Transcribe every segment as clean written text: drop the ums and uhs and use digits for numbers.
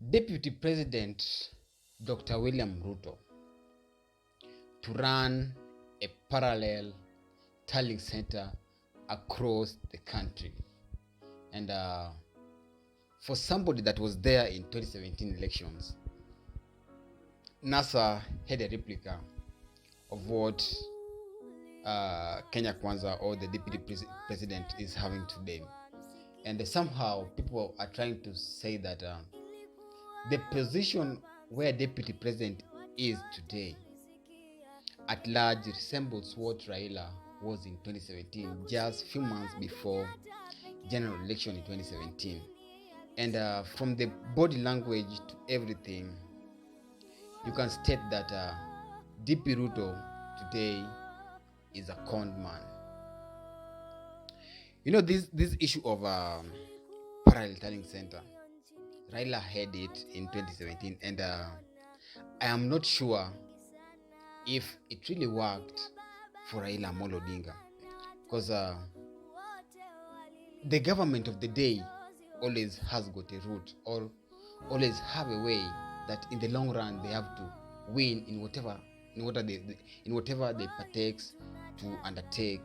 Deputy President Dr. William Ruto to run a parallel tallying center across the country. And for somebody that was there in 2017 elections, NASA had a replica of what Kenya Kwanza or the deputy president is having today. And somehow people are trying to say that the position where deputy president is today at large resembles what Raila was in 2017, just few months before general election in 2017. And from the body language to everything, you can state that DP Ruto today is a conned man. You know, this issue of parallel tallying center, Raila had it in 2017, and I am not sure if it really worked for Raila Amolo Odinga, because the government of the day always has got a route, or always have a way that in the long run they have to win in whatever they partakes to undertake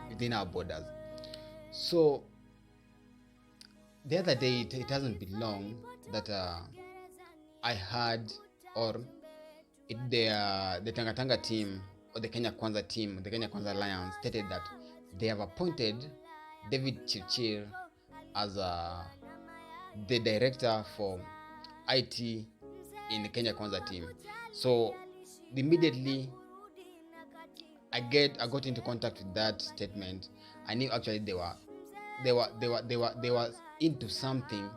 within our borders. So the other day, it hasn't been long that I heard, or the Tanga team, or the Kenya Kwanza team, the Kenya Kwanza Alliance, stated that they have appointed David Chirchir as the director for IT in the Kenya Kwanza team. So immediately I got into contact with that statement. I knew actually they were into something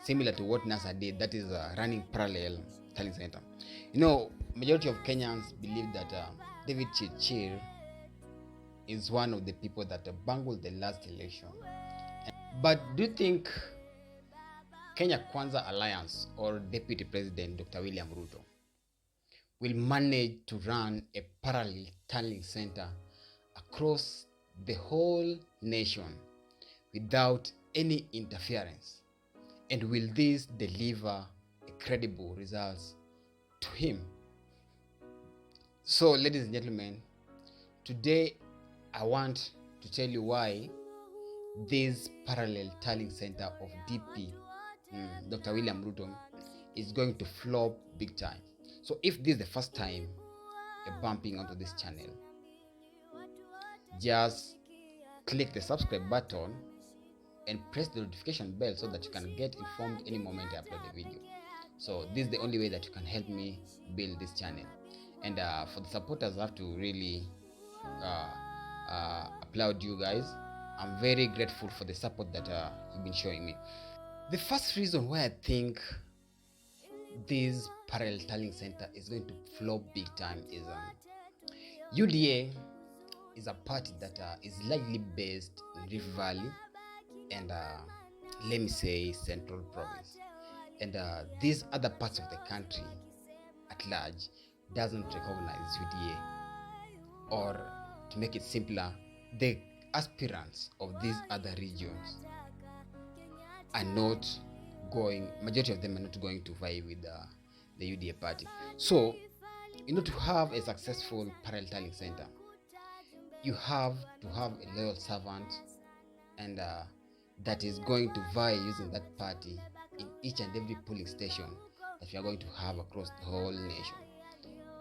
similar to what NASA did, that is running parallel tallying center. You know, majority of Kenyans believe that David Chirchir is one of the people that bungled the last election. But do you think Kenya Kwanza Alliance or Deputy President Dr. William Ruto will manage to run a parallel tallying center across the whole nation without any interference? And will this deliver credible results to him? So, ladies and gentlemen, today I want to tell you why this parallel tallying center of DP, Dr. William Ruto, is going to flop big time. So if this is the first time you're bumping onto this channel, just click the subscribe button and press the notification bell so that you can get informed any moment I upload a video. So this is the only way that you can help me build this channel. And for the supporters, I have to really applaud you guys. I'm very grateful for the support that you've been showing me. The first reason why I think this parallel tallying center is going to flop big time is UDA is a party that is largely based in Rift Valley and let me say Central Province, and these other parts of the country at large doesn't recognize UDA, or to make it simpler, the aspirants of these other regions are not going, majority of them are not going to vie with the UDA party. So in order to have a successful parallel tallying center, you have to have a loyal servant, and that is going to vie using that party in each and every polling station that you are going to have across the whole nation.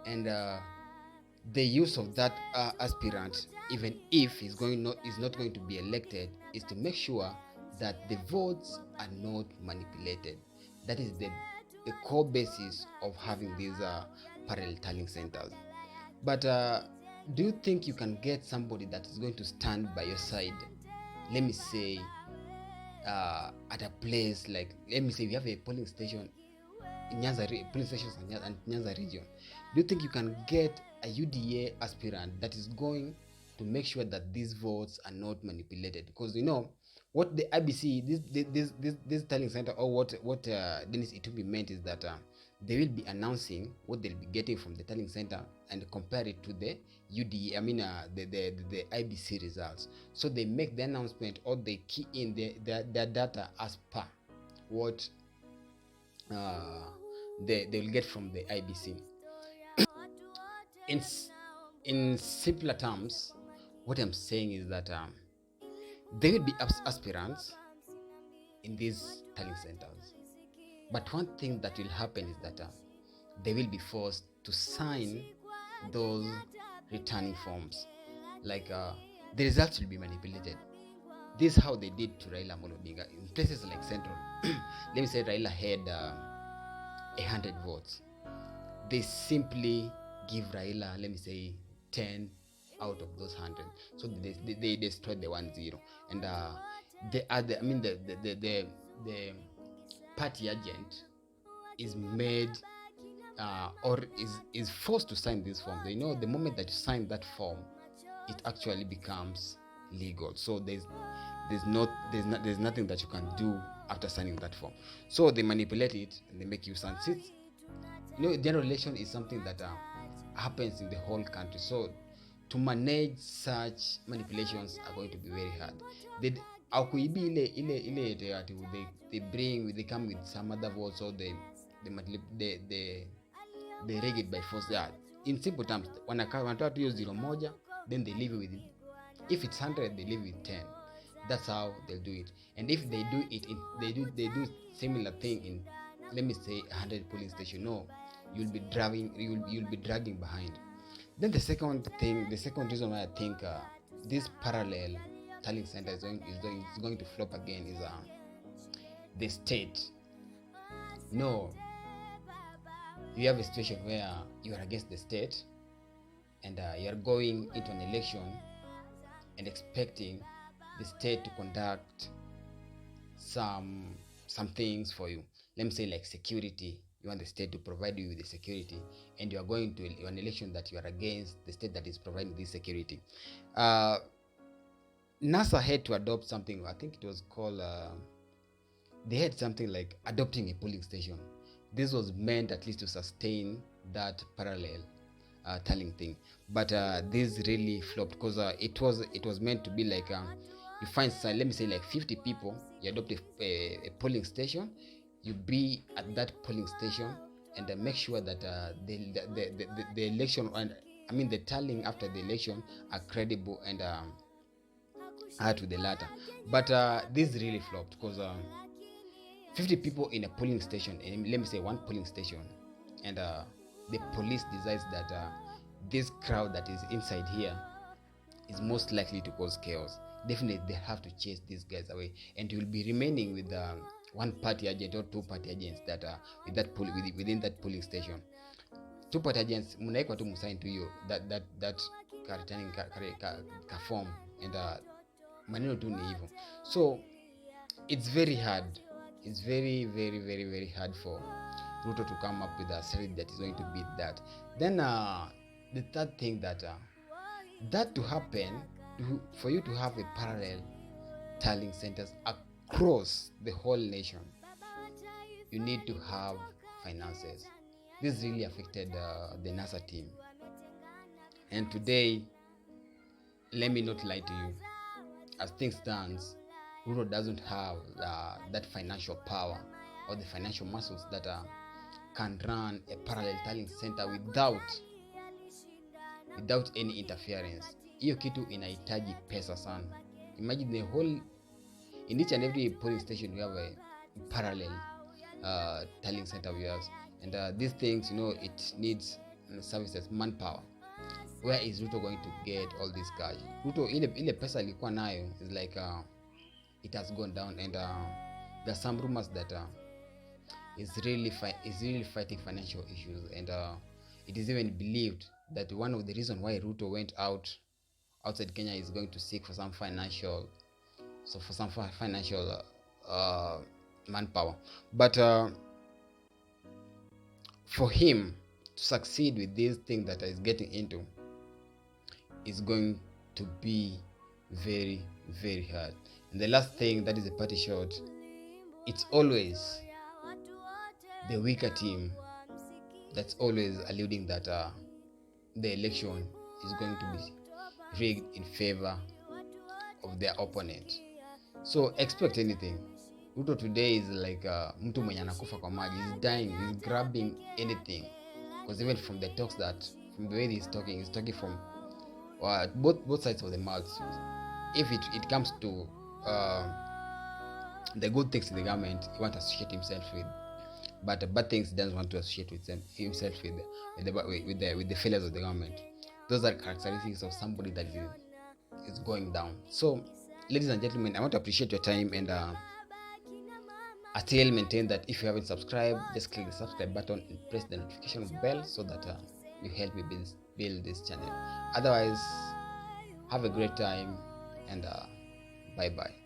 And the use of that aspirant, even if he's not going to be elected, is to make sure that the votes are not manipulated. That is the core basis of having these parallel tallying centers. But do you think you can get somebody that is going to stand by your side? Let me say at a place like, let me say we have a polling station in polling stations in Nyanza region. Do you think you can get a UDA aspirant that is going to make sure that these votes are not manipulated? Because you know what the IBC, this tallying center, or what Dennis Itumbi meant is that they will be announcing what they'll be getting from the tallying center and compare it to the UDA, the IBC results. So they make the announcement, or they key in their data as per what uh, they will get from the IBC. in in simpler terms, what I'm saying is that there will be aspirants in these tallying centers, but one thing that will happen is that they will be forced to sign those returning forms. Like the results will be manipulated. This is how they did to Raila Amolo Odinga in places like Central. Let me say Raila had 100 votes. They simply give Raila, let me say, 10 out of those 100. So they destroyed the 1-0. And the party agent is made or is forced to sign this form. They know the moment that you sign that form, it actually becomes legal. So there's nothing that you can do after signing that form. So they manipulate it and they make you sign. Since general election is something that happens in the whole country. So to manage such manipulations are going to be very hard. They come with some other votes, or they rig it by force. Yeah. In simple terms, wanataka to use 0 then they leave it with it. If it's 100, they leave with 10. That's how they'll do it. And if they do it, they do similar thing in, let me say, 100 polling station. No, you'll be dragging behind. Then the second reason why I think this parallel tallying center is going to flop again is the state. No, you have a situation where you are against the state and you are going into an election and expecting the state to conduct some things for you. Let me say like security. You want the state to provide you with the security, and you are going to an election that you are against the state that is providing this security. NASA had to adopt something, I think it was called, they had something like adopting a polling station. This was meant at least to sustain that parallel tallying thing, but this really flopped because it was meant to be like you find, let me say, like 50 people, you adopt a polling station, you be at that polling station and make sure that the election, and I mean the tallying after the election, are credible and add to the latter. But this really flopped because 50 people in a polling station, and let me say one polling station, and the police decides that this crowd that is inside here is most likely to cause chaos. Definitely they have to chase these guys away, and you'll be remaining with one party agent or two party agents that are within that polling station. Two party agents mnaekwa tu msign to you that returning ka form, and maneno tu ni hivyo. So it's very hard. It's very, very, very, very hard for Ruto to come up with a strategy that is going to beat that. Then the third thing that to happen, for you to have a parallel tallying centers across the whole nation, you need to have finances. This really affected the NASA team. And today, let me not lie to you, as things stand, Ruto doesn't have that financial power or the financial muscles that can run a parallel tallying center without any interference. Hiyo kitu inahitaji pesa sana. Imagine the whole, in each and every polling station we have a parallel tallying center with us, and these things, it needs services, manpower. Where is Ruto going to get all this cash? Ruto ile pesa alikuwa nayo is like it has gone down, and there are some rumors that is really fighting financial issues, and it is even believed that one of the reasons why Ruto went outside Kenya is going to seek for some financial manpower. But for him to succeed with this thing that he's getting into is going to be very, very hard. And the last thing, that is a party shot. It's always the weaker team that's always alluding that the election is going to be rigged in favor of their opponent. So expect anything. Ruto today is like mtu mwenye anakufa kwa maji. He's dying, he's grabbing anything. Because even from the talks from the way he's talking from both sides of the mouth. If it comes to the good things in the government, he wants to associate himself with, but the bad things he doesn't want to associate with himself with the failures of the government. Those are characteristics of somebody that is going down. So, ladies and gentlemen, I want to appreciate your time, and I still maintain that if you haven't subscribed, just click the subscribe button and press the notification bell so that you help me build this channel. Otherwise, have a great time, and bye bye.